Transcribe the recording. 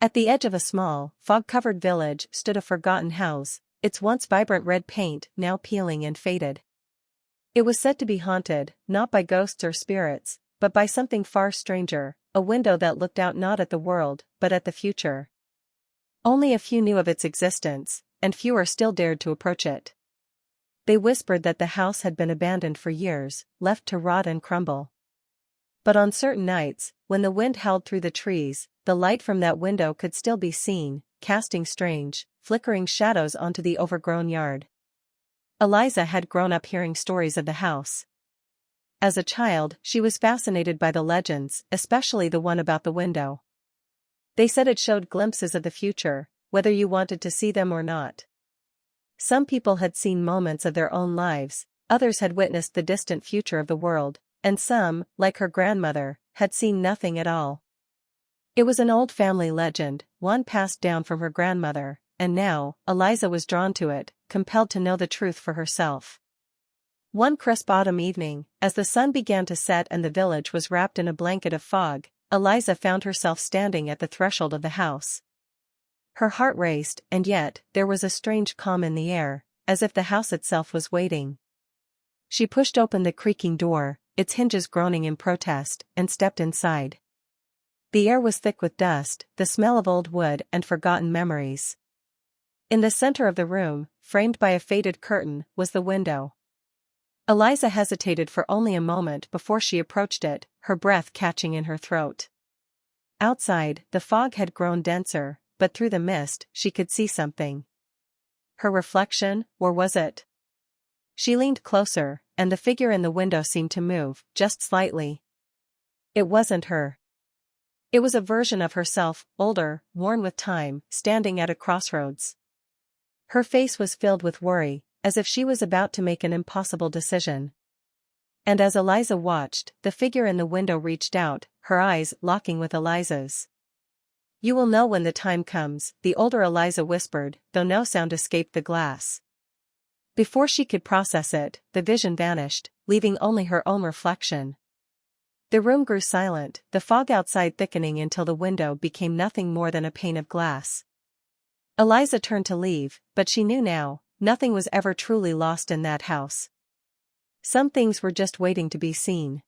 At the edge of a small, fog-covered village stood a forgotten house, its once vibrant red paint now peeling and faded. It was said to be haunted, not by ghosts or spirits, but by something far stranger, a window that looked out not at the world, but at the future. Only a few knew of its existence, and fewer still dared to approach it. They whispered that the house had been abandoned for years, left to rot and crumble. But on certain nights, when the wind howled through the trees, the light from that window could still be seen, casting strange, flickering shadows onto the overgrown yard. Eliza had grown up hearing stories of the house. As a child, she was fascinated by the legends, especially the one about the window. They said it showed glimpses of the future, whether you wanted to see them or not. Some people had seen moments of their own lives, others had witnessed the distant future of the world, and some, like her grandmother, had seen nothing at all. It was an old family legend, one passed down from her grandmother, and now, Eliza was drawn to it, compelled to know the truth for herself. One crisp autumn evening, as the sun began to set and the village was wrapped in a blanket of fog, Eliza found herself standing at the threshold of the house. Her heart raced, and yet, there was a strange calm in the air, as if the house itself was waiting. She pushed open the creaking door, its hinges groaning in protest, and stepped inside. The air was thick with dust, the smell of old wood and forgotten memories. In the center of the room, framed by a faded curtain, was the window. Eliza hesitated for only a moment before she approached it, her breath catching in her throat. Outside, the fog had grown denser, but through the mist, she could see something. Her reflection, or was it? She leaned closer, and the figure in the window seemed to move, just slightly. It wasn't her. It was a version of herself, older, worn with time, standing at a crossroads. Her face was filled with worry, as if she was about to make an impossible decision. And as Eliza watched, the figure in the window reached out, her eyes locking with Eliza's. "You will know when the time comes," the older Eliza whispered, though no sound escaped the glass. Before she could process it, the vision vanished, leaving only her own reflection. The room grew silent, the fog outside thickening until the window became nothing more than a pane of glass. Eliza turned to leave, but she knew now, nothing was ever truly lost in that house. Some things were just waiting to be seen.